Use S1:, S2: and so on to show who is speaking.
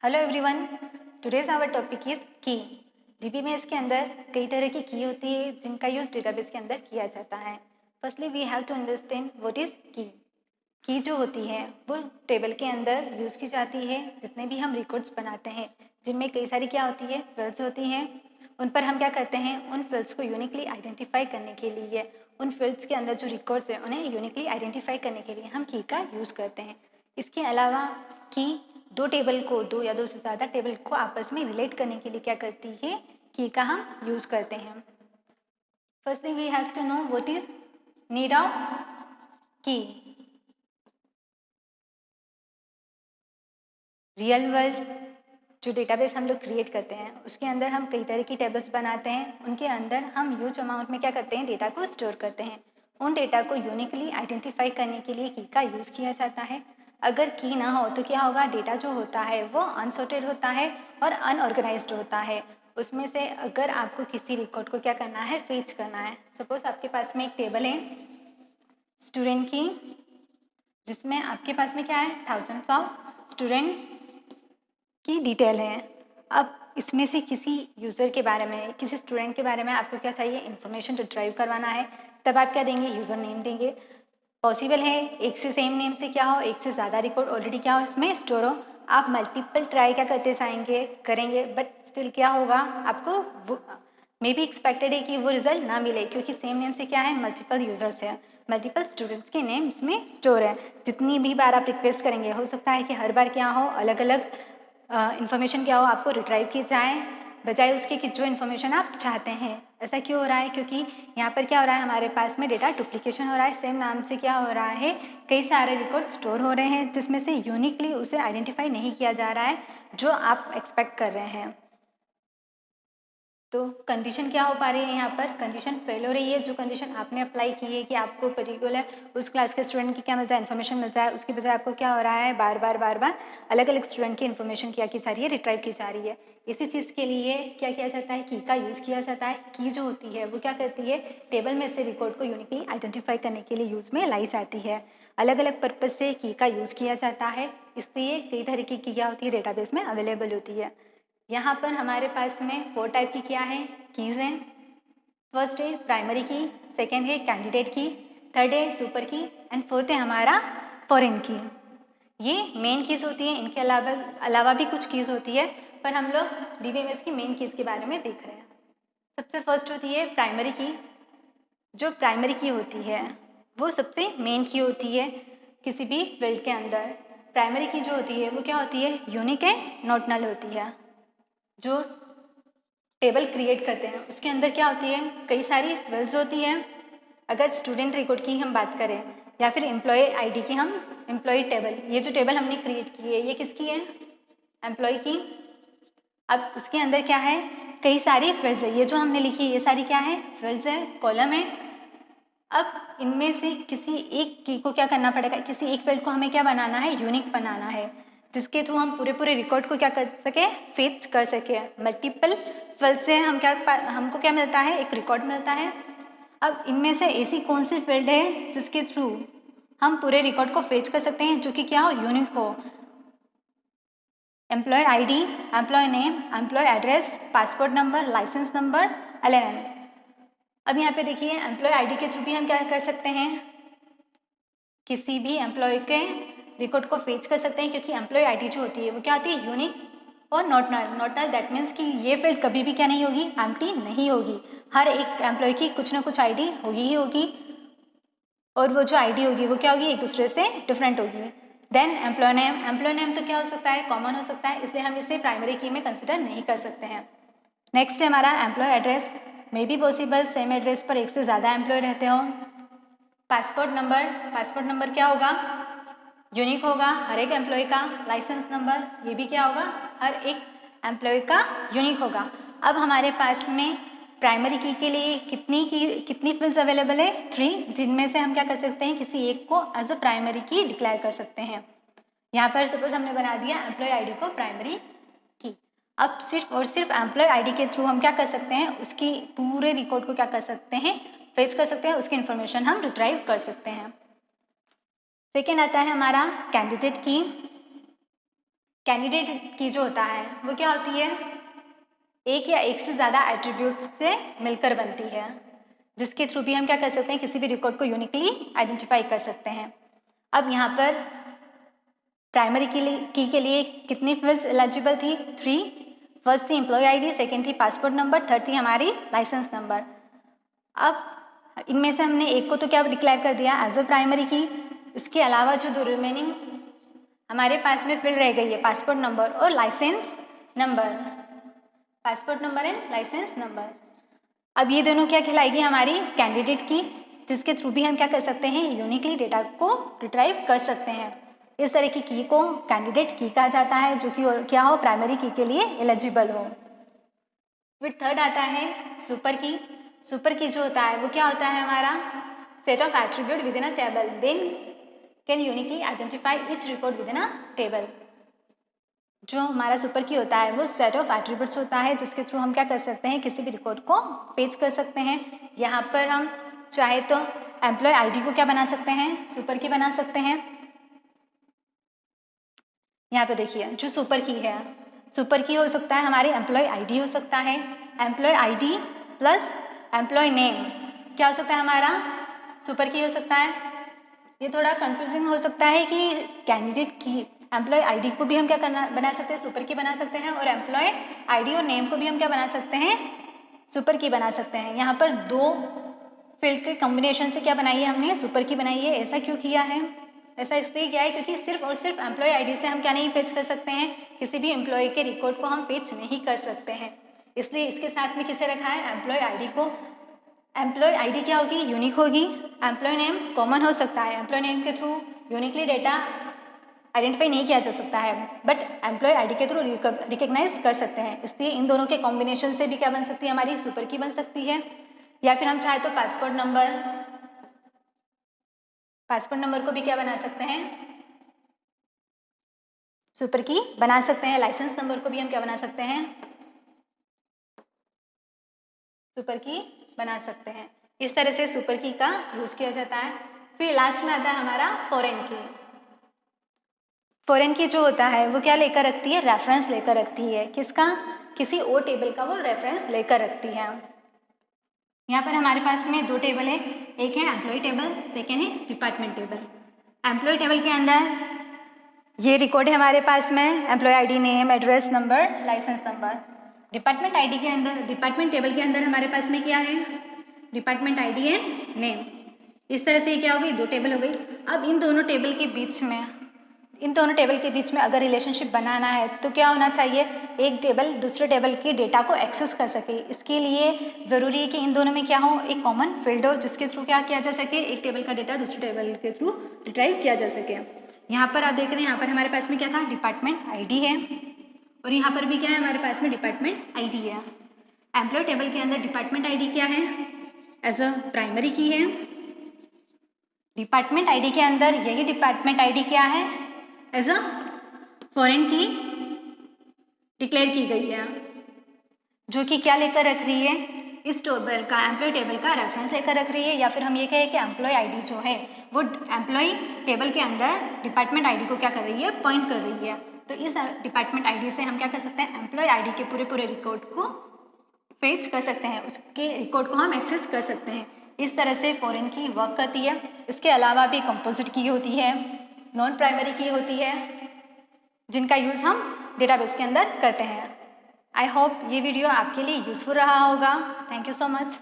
S1: Hello everyone, today's our topic is key. DBMS के अंदर कई तरह की की होती है जिनका यूज़ डेटाबेस के अंदर किया जाता है। Firstly we have to understand what is key. Key जो होती है वो टेबल के अंदर यूज़ की जाती है। जितने भी हम रिकॉर्ड्स बनाते हैं जिनमें कई सारी क्या होती है, फील्ड्स होती हैं, उन पर हम क्या करते हैं, उन फील्ड्स को यूनिकली आइडेंटिफाई करने के लिए, उन फील्ड्स के अंदर जो रिकॉर्ड्स हैं उन्हें यूनिकली आइडेंटिफाई करने के लिए हम की का यूज़ करते हैं। इसके अलावा की दो या दो से ज़्यादा टेबल को आपस में रिलेट करने के लिए क्या करती है, की का हम यूज़ करते हैं। Firstly we have to know what is need of key. Real world जो डेटाबेस हम लोग क्रिएट करते हैं उसके अंदर हम कई तरह की टेबल्स बनाते हैं। उनके अंदर हम ह्यूज अमाउंट में क्या करते हैं, डेटा को स्टोर करते हैं। उन डेटा को यूनिकली आइडेंटिफाई करने के लिए की का यूज़ किया जाता है। अगर की ना हो तो क्या होगा, डेटा जो होता है वो अनसॉर्टेड होता है और अनऑर्गेनाइज्ड होता है। उसमें से अगर आपको किसी रिकॉर्ड को क्या करना है, फेच करना है। सपोज आपके पास में एक टेबल है स्टूडेंट की, जिसमें आपके पास में क्या है, थाउजेंड्स ऑफ स्टूडेंट्स की डिटेल है। अब इसमें से किसी यूज़र के बारे में, किसी स्टूडेंट के बारे में आपको क्या चाहिए, इन्फॉर्मेशन रिट्राइव करवाना है। तब आप क्या देंगे, यूज़र नेम देंगे। पॉसिबल है एक से सेम नेम से क्या हो, एक से ज़्यादा रिकॉर्ड ऑलरेडी क्या हो इसमें स्टोर हो। आप मल्टीपल ट्राई क्या करते जाएंगे, करेंगे, बट स्टिल क्या होगा, आपको मे बी एक्सपेक्टेड है कि वो रिजल्ट ना मिले, क्योंकि सेम नेम से क्या है, मल्टीपल यूज़र्स हैं, मल्टीपल स्टूडेंट्स के नेम इसमें स्टोर है। जितनी भी बार आप रिक्वेस्ट करेंगे हो सकता है कि हर बार क्या हो, अलग अलग इन्फॉर्मेशन क्या हो आपको रिट्राइव की जाए, बजाय उसके कि जो इन्फॉर्मेशन आप चाहते हैं। ऐसा क्यों हो रहा है, क्योंकि यहाँ पर क्या हो रहा है, हमारे पास में डेटा डुप्लीकेशन हो रहा है। सेम नाम से क्या हो रहा है, कई सारे रिकॉर्ड स्टोर हो रहे हैं जिसमें से यूनिकली उसे आइडेंटिफाई नहीं किया जा रहा है जो आप एक्सपेक्ट कर रहे हैं। तो कंडीशन क्या हो पा रही है, यहाँ पर कंडीशन फेल हो रही है। जो कंडीशन आपने अप्लाई की है कि आपको पर्टिकुलर उस क्लास के स्टूडेंट की क्या मिल जाए, इन्फॉर्मेशन मिल जाए, उसकी बजाय आपको क्या हो रहा है, बार बार अलग अलग स्टूडेंट की इन्फॉर्मेशन क्या की जा रही है, रिट्राइव की जा रही है। इसी चीज़ के लिए क्या किया जाता है, की का यूज़ किया जाता है। की जो होती है वो क्या करती है, टेबल में से रिकॉर्ड को यूनिकली आइडेंटिफाई करने के लिए यूज़ में लाई जाती है। अलग अलग पर्पज़ से की का यूज़ किया जाता है, इसलिए कई तरह की क्या होती है, डेटाबेस में अवेलेबल होती है। यहाँ पर हमारे पास में 4 टाइप की क्या है, कीज़ हैं। फर्स्ट है प्राइमरी की, सेकेंड है कैंडिडेट की, थर्ड है सुपर की, एंड फोर्थ है हमारा फॉरेन की। ये मेन कीज़ होती है, इनके अलावा भी कुछ कीज़ होती है, पर हम लोग डीबीएमएस की मेन कीज़ के बारे में देख रहे हैं। सबसे फर्स्ट होती है प्राइमरी की। जो प्राइमरी की होती है वो सबसे मेन की होती है किसी भी फील्ड के अंदर। प्राइमरी की जो होती है वो क्या होती है, यूनिक एंड नॉट नल होती है। जो टेबल क्रिएट करते हैं उसके अंदर क्या होती है, कई सारी फील्ड्स होती हैं। अगर स्टूडेंट रिकॉर्ड की हम बात करें या फिर एम्प्लॉय आईडी की, हम एम्प्लॉय टेबल, ये जो टेबल हमने क्रिएट की है ये किसकी है, एम्प्लॉय की। अब इसके अंदर क्या है, कई सारी फील्ड्स है, ये जो हमने लिखी है ये सारी क्या है, फील्ड्स है, कॉलम है। अब इनमें से किसी एक की को क्या करना पड़ेगा, किसी एक फील्ड को हमें क्या बनाना है, यूनिक बनाना है, जिसके थ्रू हम पूरे रिकॉर्ड को क्या कर सके, फेच कर सके। मल्टीपल फील्ड से हम हमको क्या मिलता है, एक रिकॉर्ड मिलता है। अब इनमें से ऐसी कौन सी फील्ड है जिसके थ्रू हम पूरे रिकॉर्ड को फेच कर सकते हैं, जो कि क्या हो, यूनिक हो। Employee ID, employee name, employee address, passport number, licence number, LNM. अब यहाँ पे देखिए एम्प्लॉय आईडी के थ्रू भी हम क्या कर सकते हैं, किसी भी एम्प्लॉय के रिकॉर्ड को फेच कर सकते हैं, क्योंकि एम्प्लॉय आईडी जो होती है वो क्या होती है, यूनिक और not null. Not null that means कि ये फील्ड कभी भी क्या नहीं होगी, एम्प्टी नहीं होगी। हर एक एम्प्लॉय की कुछ ना कुछ आईडी होगी ही होगी, और वो जो आईडी होगी वो क्या होगी, एक दूसरे से डिफरेंट होगी। देन एम्प्लॉय नेम तो क्या हो सकता है, कॉमन हो सकता है, इसलिए हम इसे प्राइमरी की में कंसिडर नहीं कर सकते हैं। नेक्स्ट है हमारा employee address. May be possible same address पर एक से ज़्यादा एम्प्लॉय रहते हो। पासपोर्ट नंबर क्या होगा, यूनिक होगा हर एक एम्प्लॉय का। लाइसेंस नंबर, ये भी क्या होगा, हर एक एम्प्लॉय का यूनिक होगा। अब हमारे पास में प्राइमरी की के लिए कितनी फील्ड्स अवेलेबल है, 3, जिनमें से हम क्या कर सकते हैं, किसी एक को एज अ प्राइमरी की डिक्लेयर कर सकते हैं। यहाँ पर सपोज हमने बना दिया एम्प्लॉय आईडी को प्राइमरी की। अब सिर्फ और सिर्फ एम्प्लॉय आईडी के थ्रू हम क्या कर सकते हैं, उसकी पूरे रिकॉर्ड को क्या कर सकते हैं, फेच कर सकते हैं, उसकी इन्फॉर्मेशन हम रिट्राइव कर सकते हैं। सेकेंड आता है हमारा कैंडिडेट की। कैंडिडेट की जो होता है वो क्या होती है, एक या एक से ज़्यादा एट्रीब्यूट्स से मिलकर बनती है, जिसके थ्रू भी हम क्या कर सकते हैं, किसी भी रिकॉर्ड को यूनिकली आइडेंटिफाई कर सकते हैं। अब यहाँ पर प्राइमरी की के लिए कितनी फील्ड्स एलिजिबल थी, 3। फर्स्ट थी एम्प्लॉय आईडी, सेकंड थी पासपोर्ट नंबर, थर्ड थी हमारी लाइसेंस नंबर। अब इनमें से हमने एक को तो क्या डिक्लेयर कर दिया एज अ प्राइमरी की, इसके अलावा जो दो रिमेनिंग हमारे पास में फील्ड रह गई है पासपोर्ट नंबर और licence number, passport number and licence number. अब ये दोनों क्या कहलाएगी, हमारी कैंडिडेट की, जिसके थ्रू भी हम क्या कर सकते हैं, यूनिकली डेटा को रिट्राइव कर सकते हैं। इस तरह की को कैंडिडेट की कहा जाता है, जो कि क्या हो, प्राइमरी की के लिए एलिजिबल हो। फिर थर्ड आता है सुपर की। सुपर की जो होता है वो क्या होता है, हमारा set of attribute within a table, then can uniquely identify each record within a table. जो हमारा सुपर की होता है वो सेट ऑफ एट्रीब्यूट्स होता है, जिसके थ्रू हम क्या कर सकते हैं, किसी भी रिकॉर्ड को पेज कर सकते हैं। यहाँ पर हम चाहे तो एम्प्लॉय आईडी को क्या बना सकते हैं, सुपर की बना सकते हैं। यहाँ पे देखिए जो सुपर की है, सुपर की हो सकता है हमारी एम्प्लॉय आईडी हो सकता है, employee ID plus employee name क्या हो सकता है, हमारा सुपर की हो सकता है। ये थोड़ा कंफ्यूजिंग हो सकता है कि कैंडिडेट की एम्प्लॉय आईडी को भी हम क्या करना बना सकते हैं, सुपर की बना सकते हैं, और एम्प्लॉय आईडी और नेम को भी हम क्या बना सकते हैं, सुपर की बना सकते हैं। यहाँ पर दो फील्ड के कॉम्बिनेशन से क्या बनाई है हमने, सुपर की बनाई है। ऐसा क्यों किया है, ऐसा इसलिए किया है क्योंकि सिर्फ और सिर्फ एम्प्लॉय आईडी से हम क्या नहीं फेच कर सकते हैं, किसी भी एम्प्लॉय के रिकॉर्ड को हम फेच नहीं कर सकते हैं। इसलिए इसके साथ में किसे रखा है, एम्प्लॉय आईडी को। एम्प्लॉय आईडी क्या होगी, यूनिक होगी। एम्प्लॉय नेम कॉमन हो सकता है, एम्प्लॉय नेम के थ्रू यूनिकली डेटा आइडेंटिफाई नहीं किया जा सकता है, बट एम्प्लॉय आईडी के थ्रू रिकॉग्नाइज कर सकते हैं। इसलिए इन दोनों के कॉम्बिनेशन से भी क्या बन सकती है, हमारी सुपर की बन सकती है। या फिर हम चाहे तो पासपोर्ट नंबर को भी क्या बना सकते हैं, सुपर की बना सकते हैं। लाइसेंस नंबर को भी हम क्या बना सकते हैं, सुपर की बना सकते हैं। इस तरह से सुपर की का यूज किया जाता है। फिर लास्ट में आता है हमारा फॉरेन की। फॉरेन की जो होता है वो क्या लेकर रखती है, रेफरेंस लेकर रखती है। किसका, किसी और टेबल का वो रेफरेंस लेकर रखती है। यहाँ पर हमारे पास में दो टेबल है, एक है एम्प्लॉय टेबल, सेकेंड है डिपार्टमेंट टेबल। एम्प्लॉय टेबल के अंदर ये रिकॉर्ड है हमारे पास में, employee ID, name, address, number, licence number. Department ID के अंदर, डिपार्टमेंट टेबल के अंदर हमारे पास में क्या है, डिपार्टमेंट आईडी एंड नेम। इस तरह से क्या हो गई, दो टेबल हो गई। अब इन दोनों टेबल के बीच में अगर रिलेशनशिप बनाना है तो क्या होना चाहिए, एक टेबल दूसरे टेबल के डेटा को एक्सेस कर सके। इसके लिए ज़रूरी है कि इन दोनों में क्या हो, एक कॉमन फील्ड हो, जिसके थ्रू क्या किया जा सके, एक टेबल का डेटा दूसरे टेबल के थ्रू रिट्राइव किया जा सके। यहाँ पर आप देख रहे हैं, यहाँ पर हमारे पास में क्या था, डिपार्टमेंट आईडी है, और यहाँ पर भी क्या है, हमारे पास में डिपार्टमेंट आईडी है। एम्प्लॉय टेबल के अंदर डिपार्टमेंट आईडी क्या है, एज अ प्राइमरी की है। डिपार्टमेंट आईडी के अंदर यही डिपार्टमेंट आईडी क्या है, एज अ फॉरेन की डिक्लेयर की गई है, जो कि क्या लेकर रख रही है, इस टेबल का, एम्प्लॉय टेबल का रेफरेंस लेकर रख रही है। या फिर हम ये कहें कि एम्प्लॉय आईडी जो है वो एम्प्लॉय टेबल के अंदर डिपार्टमेंट आईडी को क्या कर रही है, पॉइंट कर रही है। तो इस डिपार्टमेंट आईडी से हम क्या कर सकते हैं, एम्प्लॉय आईडी के पूरे रिकॉर्ड को फेच कर सकते हैं, उसके रिकॉर्ड को हम एक्सेस कर सकते हैं। इस तरह से फॉरेन की वर्क करती है। इसके अलावा भी कंपोजिट की होती है, नॉन प्राइमरी की होती है, जिनका यूज़ हम डेटाबेस के अंदर करते हैं। आई होप ये वीडियो आपके लिए यूज़फुल रहा होगा। Thank you so much.